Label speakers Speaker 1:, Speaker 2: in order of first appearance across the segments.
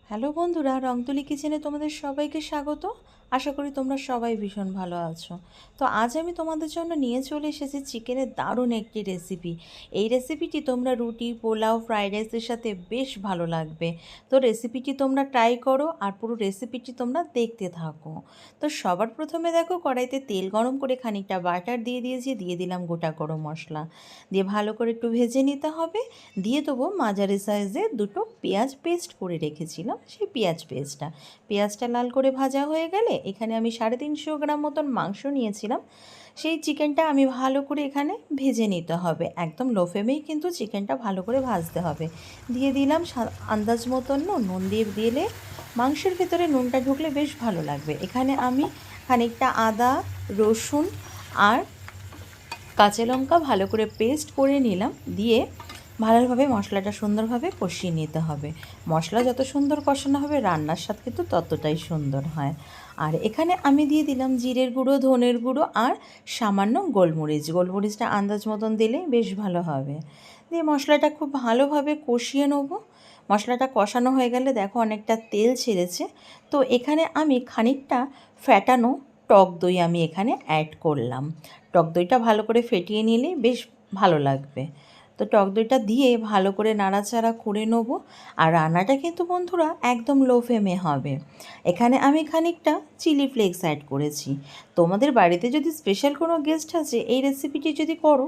Speaker 1: Hello বন্ধুরা, রংতুলি কিচেনে তোমাদের সবাইকে স্বাগত। আশা করি তোমরা সবাই ভীষণ ভালো আছো। তো আজ আমি তোমাদের জন্য নিয়ে চলে এসেছি চিকেনের দারুণ একটি রেসিপি। এই রেসিপিটি তোমরা রুটি, পোলাও, ফ্রাইড রাইসের সাথে বেশ ভালো লাগবে। তো রেসিপিটি তোমরা ট্রাই করো আর পুরো রেসিপিটি তোমরা দেখতে থাকো। তো সবার প্রথমে দেখো, কড়াইতে তেল গরম করে খানিকটা বাটার দিয়ে দিয়েছি, দিয়ে দিলাম গোটা গরম মশলা, দিয়ে ভালো করে একটু ভেজে নিতে হবে। দিয়ে দেবো মাঝারি সাইজের দুটো পেঁয়াজ পেস্ট করে রেখেছিলাম, সেই পেঁয়াজটা লাল করে ভাজা হয়ে গেলে এখানে আমি 350 গ্রাম মতন মাংস নিয়েছিলাম। সেই চিকেনটা আমি ভালো করে এখানে ভেজে নিতে হবে, একদম লো ফ্লেমেই কিন্তু চিকেনটা ভালো করে ভাজতে হবে। দিয়ে দিলাম আন্দাজ মতন নুন দিয়ে দিলে মাংসের ভেতরে নুনটা ঢুকলে বেশ ভালো লাগবে। এখানে আমি খানিকটা আদা, রসুন আর কাঁচা লঙ্কা ভালো করে পেস্ট করে নিলাম, দিয়ে ভালোভাবে মশলাটা সুন্দরভাবে কষিয়ে নিতে হবে। মশলা যত সুন্দর কষানো হবে রান্নার স্বাদ কিন্তু ততটাই সুন্দর হয়। আর এখানে আমি দিয়ে দিলাম জিরের গুঁড়ো, ধনের গুঁড়ো আর সামান্য গোলমরিচটা আন্দাজ মতন দিলে বেশ ভালো হবে। দিয়ে মশলাটা খুব ভালোভাবে কষিয়ে নেব। মশলাটা কষানো হয়ে গেলে দেখো অনেকটা তেল ছেড়েছে। তো এখানে আমি খানিকটা ফ্যাটানো টক দই আমি এখানে অ্যাড করলাম। টক দইটা ভালো করে ফেটিয়ে নিলে বেশ ভালো লাগবে। তো টক দইটা দিয়ে ভালো করে নাড়াচাড়া করে নেব। আর রান্নাটা কিন্তু বন্ধুরা একদম লো ফ্লেমে হবে। এখানে আমি খানিকটা চিলি ফ্লেক্স অ্যাড করেছি। তোমাদের বাড়িতে যদি স্পেশাল কোনো গেস্ট আছে, এই রেসিপিটি যদি করো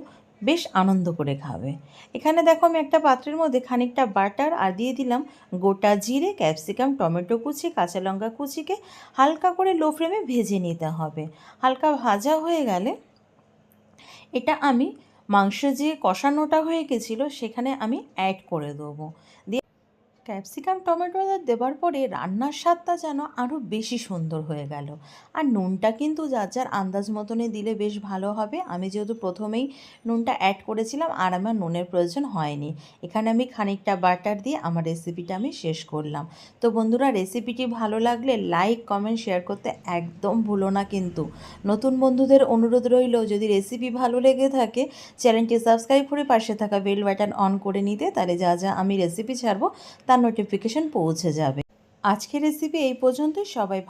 Speaker 1: বেশ আনন্দ করে খাবে। এখানে দেখো আমি একটা পাত্রের মধ্যে খানিকটা বাটার আর দিয়ে দিলাম গোটা জিরে, ক্যাপসিকাম, টমেটো কুচি, কাঁচা লঙ্কা কুচিকে হালকা করে লো ফ্লেমে ভেজে নিতে হবে। হালকা ভাজা হয়ে গেলে এটা আমি মাংস যে কষানোটা হয়ে গেছিলো সেখানে আমি অ্যাড করে দেবো। দিয়ে ক্যাপসিকাম, টমেটো দেওয়ার পরে রান্নার স্বাদটা যেন আরও বেশি সুন্দর হয়ে গেল। আর নুনটা কিন্তু যার যার আন্দাজ মতনে দিলে বেশ ভালো হবে। আমি যেহেতু প্রথমেই নুনটা অ্যাড করেছিলাম আর আমার নুনের প্রয়োজন হয়নি। এখানে আমি খানিকটা বাটার দিয়ে আমার রেসিপিটা আমি শেষ করলাম। তো বন্ধুরা, রেসিপিটি ভালো লাগলে লাইক, কমেন্ট, শেয়ার করতে একদম ভুলো না কিন্তু। নতুন বন্ধুদের অনুরোধ রইল, যদি রেসিপি ভালো লেগে থাকে চ্যানেলটি সাবস্ক্রাইব করে পাশে থাকা বেল বাটন অন করে নিতে, তাহলে যা যা আমি রেসিপি ছাড়বো তার নোটিফিকেশন পৌঁছে যাবে। আজকের রেসিপি এই পর্যন্তই। সবাই